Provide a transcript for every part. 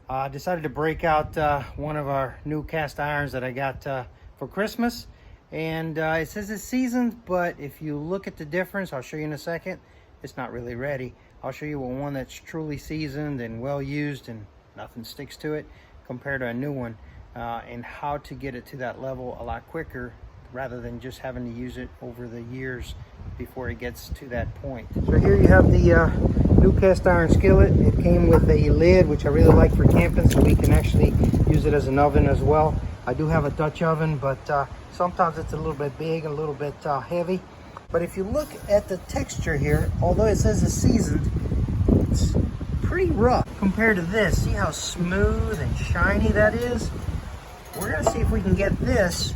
I decided to break out one of our new cast irons that I got for Christmas. And it says it's seasoned, but if you look at the difference, I'll show you in a second, it's not really ready. I'll show you one that's truly seasoned and well used and nothing sticks to it compared to a new one, and how to get it to that level a lot quicker rather than just having to use it over the years before it gets to that point. So here you have the new cast iron skillet. It came with a lid, which I really like for camping, so we can actually use it as an oven as well. I do have a Dutch oven, but sometimes it's a little bit big, a little bit heavy. But if you look at the texture here, although it says it's seasoned, it's pretty rough compared to this. See how smooth and shiny that is? We're gonna see if we can get this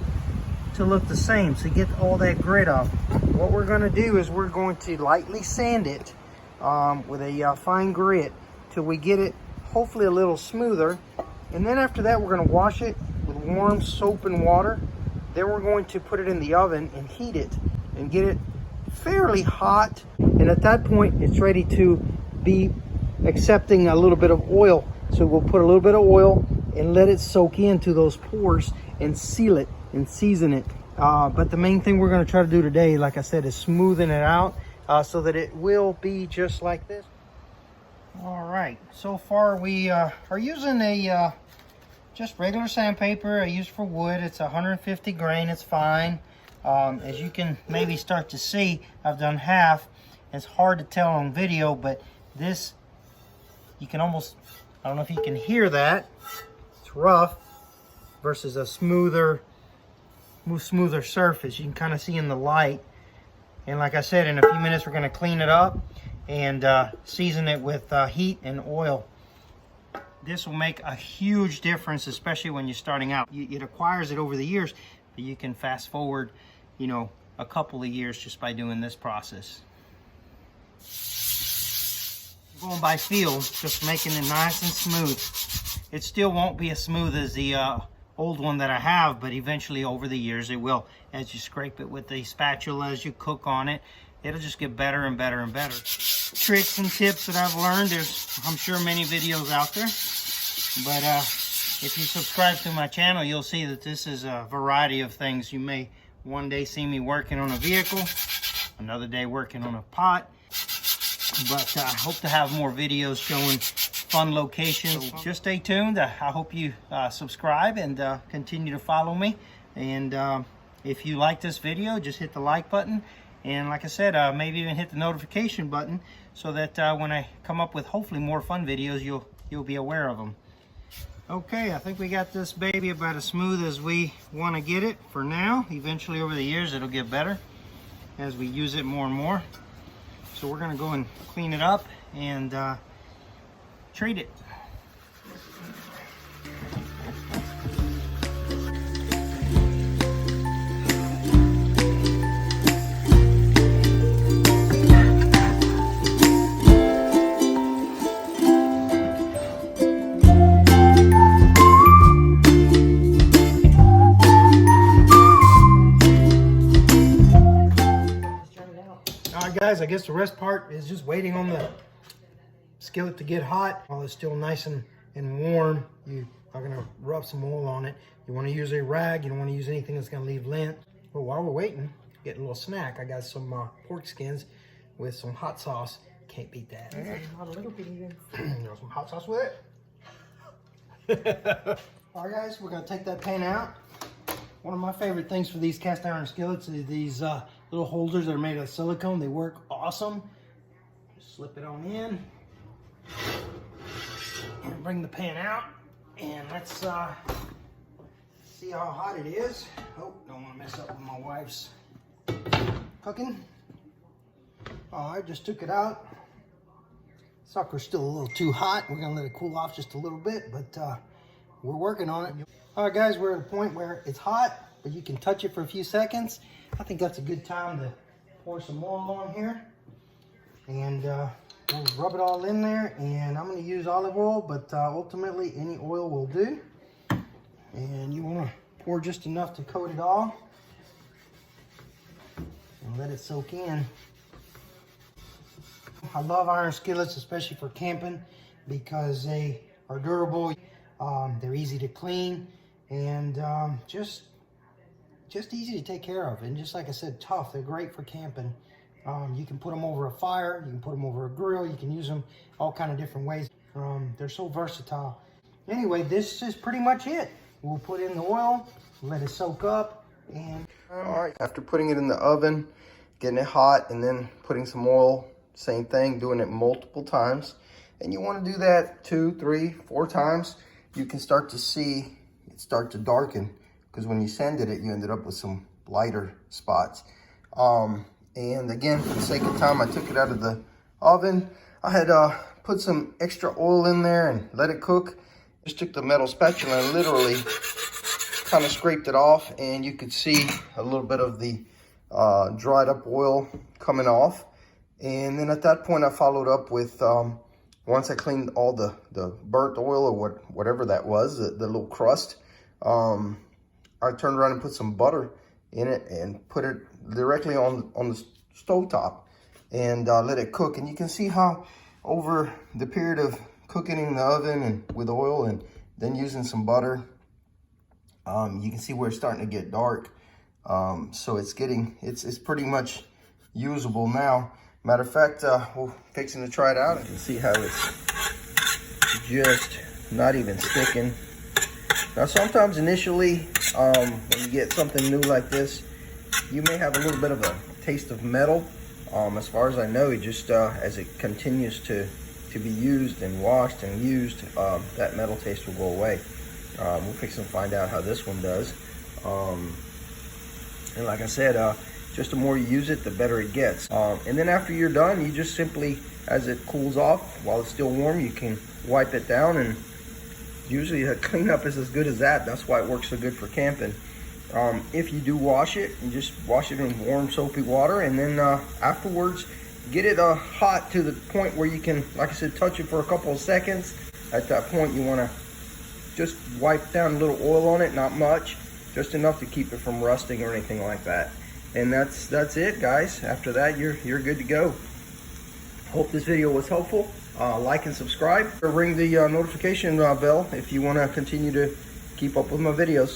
to look the same, so get all that grit off. What we're gonna do is we're going to lightly sand it with a fine grit till we get it hopefully a little smoother. And then after that, we're gonna wash it with warm soap and water. Then we're going to put it in the oven and heat it and get it fairly hot. And at that point, it's ready to be accepting a little bit of oil. So we'll put a little bit of oil and let it soak into those pores and seal it and season it. But the main thing we're going to try to do today, like I said, is smoothing it out so that it will be just like this. All right, so far we are using a just regular sandpaper. I use for wood. It's 150 grain. It's fine. As you can maybe start to see, I've done half. It's hard to tell on video, but this, you can almost, I don't know if you can hear that. It's rough versus a smoother surface. You can kind of see in the light. And like I said, in a few minutes, we're going to clean it up and season it with heat and oil. This will make a huge difference, especially when you're starting out. It acquires it over the years, but you can fast forward, you know, a couple of years just by doing this process. Going by feel, just making it nice and smooth. It still won't be as smooth as the old one that I have, but eventually over the years it will. As you scrape it with the spatula, as you cook on it, it'll just get better and better and better. Tricks and tips that I've learned, there's, I'm sure, many videos out there. But if you subscribe to my channel, you'll see that this is a variety of things. You may one day see me working on a vehicle, another day working on a pot. But I hope to have more videos showing fun locations. So just stay tuned. I hope you subscribe and continue to follow me. And if you like this video, just hit the like button. And like I said, maybe even hit the notification button so that when I come up with hopefully more fun videos, you'll be aware of them. Okay, I think we got this baby about as smooth as we want to get it for now. Eventually over the years, it'll get better as we use it more and more. So we're gonna go and clean it up and treat it. Guys, I guess the rest part is just waiting on the skillet to get hot. While it's still nice and warm, you are going to rub some oil on it. You want to use a rag. You don't want to use anything that's going to leave lint. But while we're waiting, get a little snack. I got some pork skins with some hot sauce. Can't beat that. A little bit even. Some hot sauce with it. All right, guys, we're going to take that pan out. One of my favorite things for these cast iron skillets is these little holders that are made of silicone. They work awesome. Just slip it on in and bring the pan out, and let's see how hot it is. Oh, don't want to mess up with my wife's cooking. I just took it out. Sucker's still a little too hot. We're gonna let it cool off just a little bit, but we're working on it. All right, guys, we're at a point where it's hot, but you can touch it for a few seconds. I think that's a good time to pour some oil on here. And we'll rub it all in there. And I'm going to use olive oil, but ultimately any oil will do. And you want to pour just enough to coat it all. And let it soak in. I love iron skillets, especially for camping, because they are durable. They're easy to clean, and just easy to take care of. And just like I said, tough. They're great for camping. You can put them over a fire, you can put them over a grill, you can use them all kind of different ways. They're so versatile. Anyway, this is pretty much it. We'll put in the oil, let it soak up, and all right, after putting it in the oven, getting it hot, and then putting some oil, same thing, doing it multiple times. And you want to do that 2, 3, 4 times. You can start to see it start to darken, because when you sanded it, you ended up with some lighter spots. And again, for the sake of time, I took it out of the oven. I had put some extra oil in there and let it cook. Just took the metal spatula and literally kind of scraped it off, and you could see a little bit of the dried up oil coming off. And then at that point, I followed up with, once I cleaned all the burnt oil or whatever that was, the little crust, I turned around and put some butter in it and put it directly on the stove top and let it cook. And you can see how over the period of cooking in the oven and with oil and then using some butter, you can see where it's starting to get dark. So it's pretty much usable now. Matter of fact, we're fixing to try it out. You can see how it's just not even sticking. Now sometimes initially, when you get something new like this, you may have a little bit of a taste of metal. As far as I know, it just as it continues to be used and washed and used, that metal taste will go away. We'll fix and find out how this one does. And like I said, just the more you use it, the better it gets. And then after you're done, you just simply, as it cools off, while it's still warm, you can wipe it down, and usually the cleanup is as good as that. That's why it works so good for camping. If you do wash it, you just wash it in warm soapy water, and then afterwards, get it hot to the point where you can, like I said, touch it for a couple of seconds. At that point, you want to just wipe down a little oil on it, not much, just enough to keep it from rusting or anything like that. And that's it, guys. After that, you're good to go. Hope this video was helpful. Like and subscribe, or ring the notification bell if you want to continue to keep up with my videos.